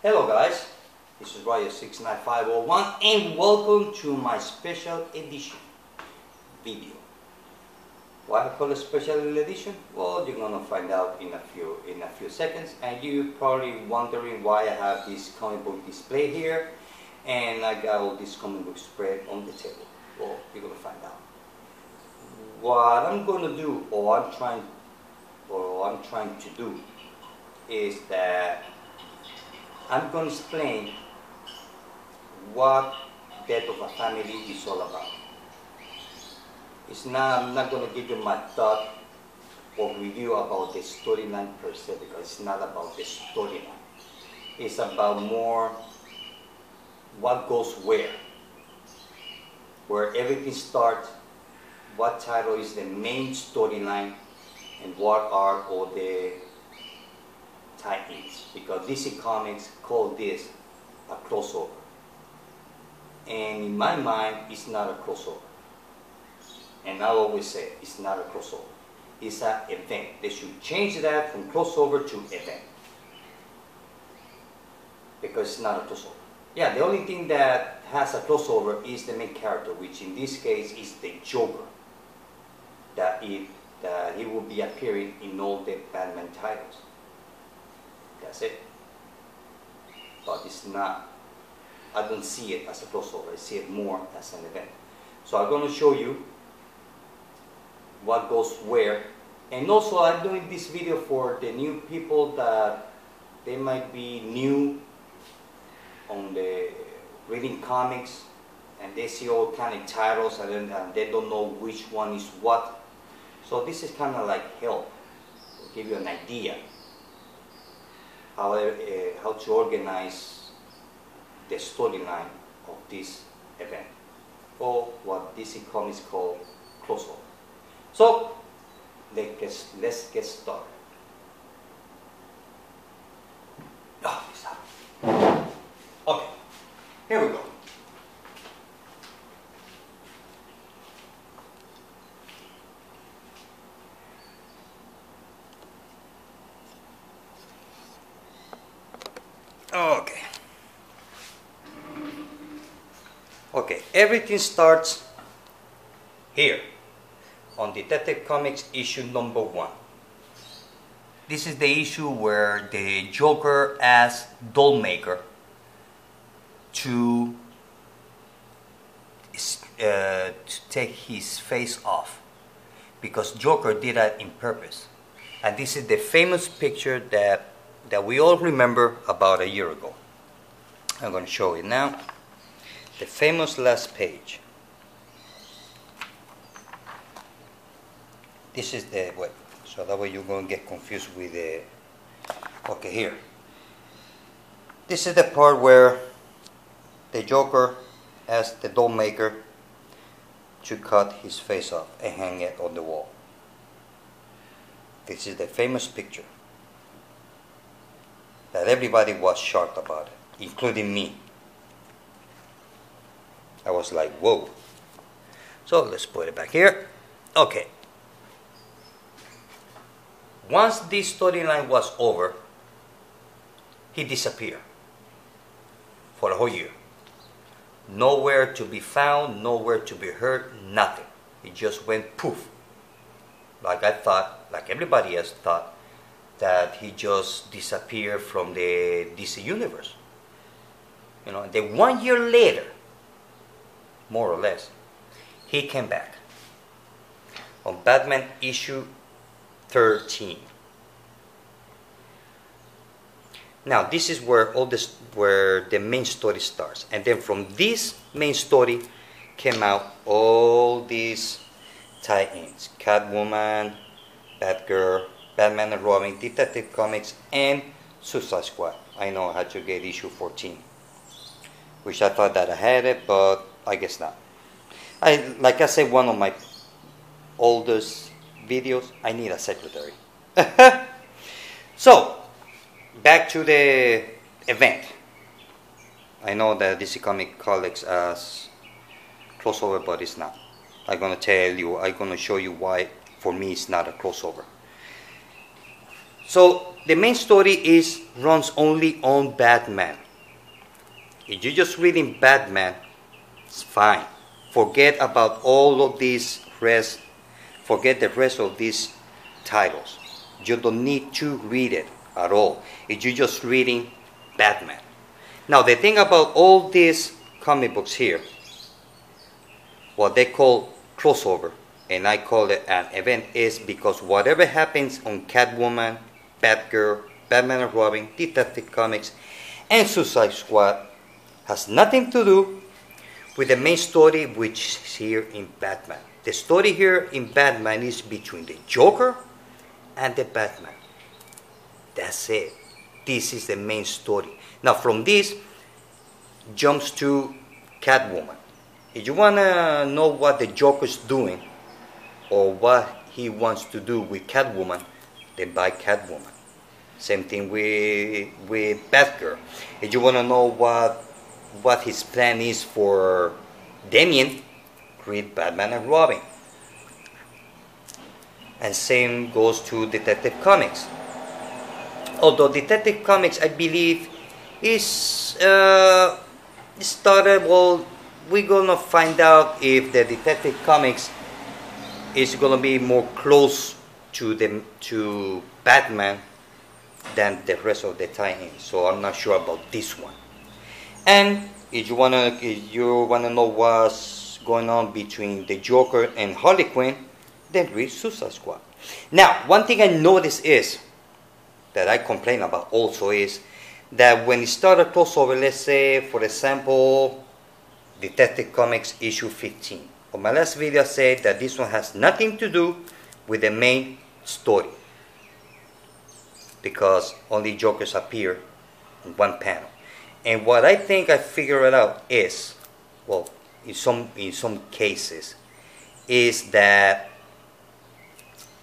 Hello guys, this is Roger69501 and welcome to my special edition video. Why I call it special edition? Well, you're gonna find out in a few seconds, and you're probably wondering why I have this comic book display here and I got all this comic book spread on the table. Well, you're gonna find out. What I'm gonna do, or I'm trying to do, is that I'm going to explain what Death of a Family is all about. I'm not going to give you my thought or review about the storyline per se, because it's not about the storyline. It's about more what goes where everything starts, what title is the main storyline, and what are all the tie-ins, because DC Comics call this a crossover, and in my mind it's not a crossover, and I always say it's not a crossover, it's an event. They should change that from crossover to event, because it's not a crossover. Yeah, the only thing that has a crossover is the main character, which in this case is the Joker, that he will be appearing in all the Batman titles. That's it. But it's not, I don't see it as a crossover, I see it more as an event. So I'm going to show you what goes where. And also I'm doing this video for the new people that they might be new on the reading comics, and they see all kind of titles and they don't know which one is what. So this is kind of like help, to give you an idea how to organize the storyline of this event, or what DC Comics call crossover. So let's get started. Okay, here we go. Okay, everything starts here on Detective Comics issue number 1. This is the issue where the Joker asks Dollmaker to take his face off, because Joker did that in purpose. And this is the famous picture that we all remember about a year ago. I'm going to show it now. The famous last page. This is the wait, so that way you're going to get confused with the. Okay, here. This is the part where the Joker asks the Dollmaker to cut his face off and hang it on the wall. This is the famous picture that everybody was shocked about it, including me. I was like, whoa. So let's put it back here. Okay. Once this storyline was over, he disappeared for a whole year. Nowhere to be found, nowhere to be heard, nothing. He just went poof. Like I thought, like everybody else thought, that he just disappeared from the DC universe. You know, then 1 year later, more or less, he came back on Batman issue 13. Now this is where where the main story starts, and then from this main story came out all these tie-ins: Catwoman, Batgirl, Batman and Robin, Detective Comics, and Suicide Squad. I know I had to get issue 14, which I thought that I had it, but I guess not. Like I said, one of my oldest videos, I need a secretary. So, back to the event. I know that DC Comics collects as crossover, but it's not. I'm going to show you why, for me, it's not a crossover. So the main story runs only on Batman. If you're just reading Batman, it's fine. Forget about all of these rest. Forget the rest of these titles. You don't need to read it at all. If you're just reading Batman. Now the thing about all these comic books here, what they call crossover, and I call it an event, is because whatever happens on Catwoman, Batgirl, Batman and Robin, Detective Comics, and Suicide Squad has nothing to do with the main story, which is here in Batman. The story here in Batman is between the Joker and the Batman. That's it. This is the main story. Now from this jumps to Catwoman. If you want to know what the Joker's doing or what he wants to do with Catwoman, then buy Catwoman. Same thing with Batgirl. If you want to know what his plan is for Damian, read Batman and Robin. And same goes to Detective Comics. Although Detective Comics, I believe, is started, well, we're gonna find out if the Detective Comics is gonna be more close to Batman than the rest of the tie-in. So I'm not sure about this one. And if you wanna know what's going on between the Joker and Harley Quinn, then read Suicide Squad. Now, one thing I noticed is that I complain about also is that when you start a crossover, let's say for example Detective Comics issue 15. On my last video I said that this one has nothing to do with the main story because only Jokers appear in one panel. And what I think I figured out is, well, in some cases, is that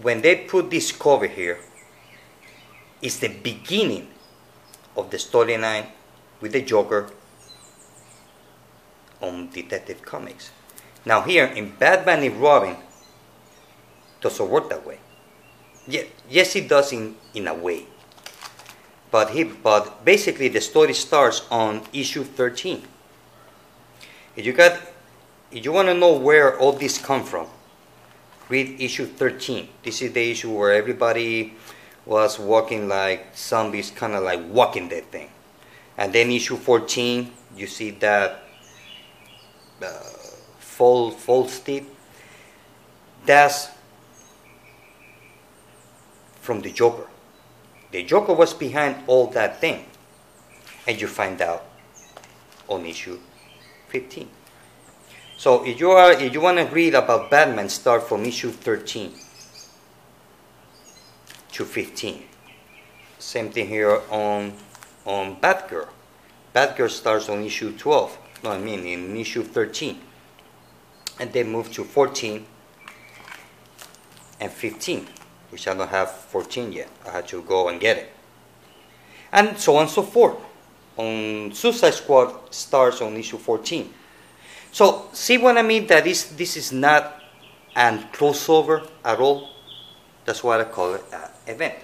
when they put this cover here, it's the beginning of the storyline with the Joker on Detective Comics. Now here in Batman and Robin, it doesn't work that way. Yes, it does in a way. But basically the story starts on issue 13. If you want to know where all this come from, read issue 13. This is the issue where everybody was walking like zombies, kind of like Walking Dead thing. And then issue 14, you see that false teeth. That's from the Joker. The Joker was behind all that thing, and you find out on issue 15. So if you want to read about Batman, start from issue 13 to 15. Same thing here on Batgirl. Batgirl starts on issue 12. No, I mean in issue 13, and then move to 14 and 15. Which I don't have 14 yet. I had to go and get it. And so on and so forth. On Suicide Squad starts on issue 14. So see what I mean? That this is not a crossover at all. That's why I call it an event.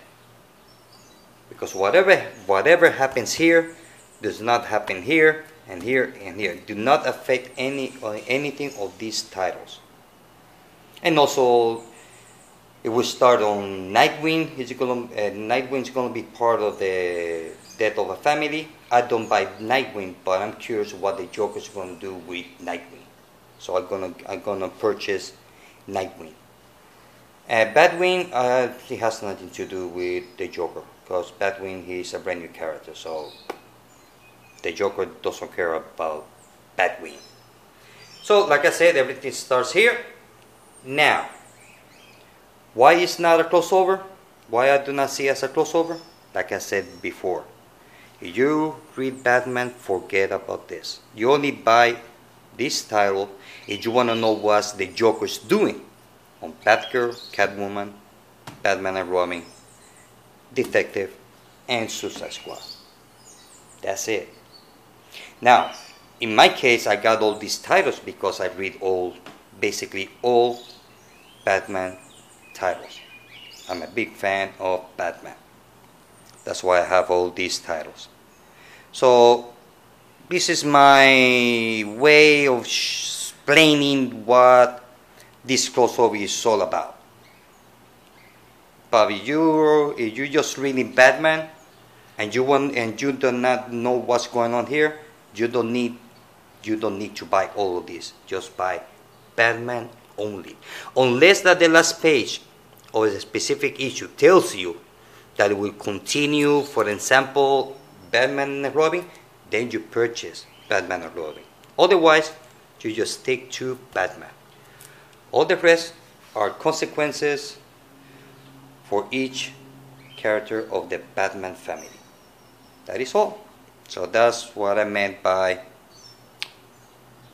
Because whatever happens here does not happen here and here and here. Do not affect anything of these titles. And also, it will start on Nightwing. Nightwing is going to be part of the Death of a Family. I don't buy Nightwing, but I'm curious what the Joker is going to do with Nightwing. So I'm gonna purchase Nightwing. Batwing, it has nothing to do with the Joker because Batwing is a brand new character. So the Joker doesn't care about Batwing. So like I said, everything starts here. Now, why is not a crossover? Why I do not see as a crossover? Like I said before, if you read Batman, forget about this. You only buy this title if you want to know what the Joker's doing on Batgirl, Catwoman, Batman and Robin, Detective, and Suicide Squad. That's it. Now, in my case, I got all these titles because I read basically all Batman titles. I'm a big fan of Batman. That's why I have all these titles. So this is my way of explaining what this crossover is all about. But if you're just reading Batman and you do not know what's going on here, you don't need to buy all of this. Just buy Batman only, unless that the last page of a specific issue tells you that it will continue. For example, Batman and Robin, then you purchase Batman and Robin. Otherwise, you just stick to Batman. All the rest are consequences for each character of the Batman family. That is all. So that's what I meant by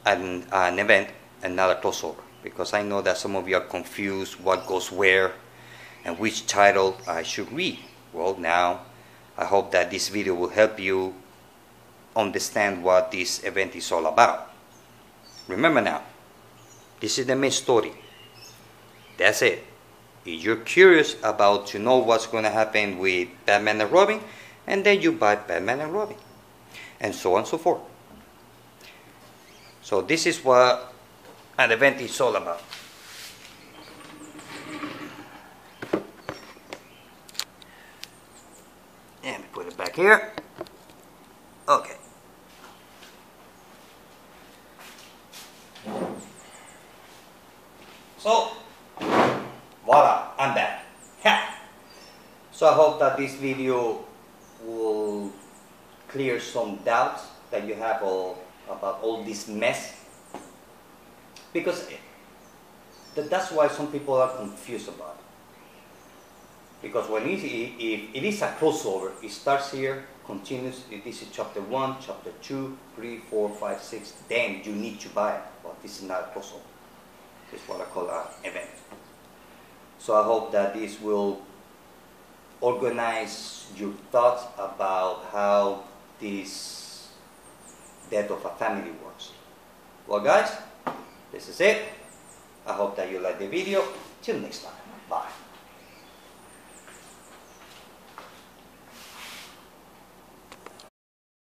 an event and not a crossover, because I know that some of you are confused what goes where and which title I should read. Well, now I hope that this video will help you understand what this event is all about. Remember now, this is the main story. That's it. If you're curious about to know what's going to happen with Batman and Robin, and then you buy Batman and Robin, and so on and so forth. So this is what an event is all about. And we put it back here. Okay. So, voila, I'm back. So I hope that this video will clear some doubts that you have about all this mess. Because that's why some people are confused about it. Because when if it is a crossover, it starts here, continues, this is chapter 1, chapter 2, 3, 4, 5, 6, then you need to buy it. But this is not a crossover. It's what I call an event. So I hope that this will organize your thoughts about how this death of a family works. Well guys, this is it. I hope that you like the video. Till next time. Bye.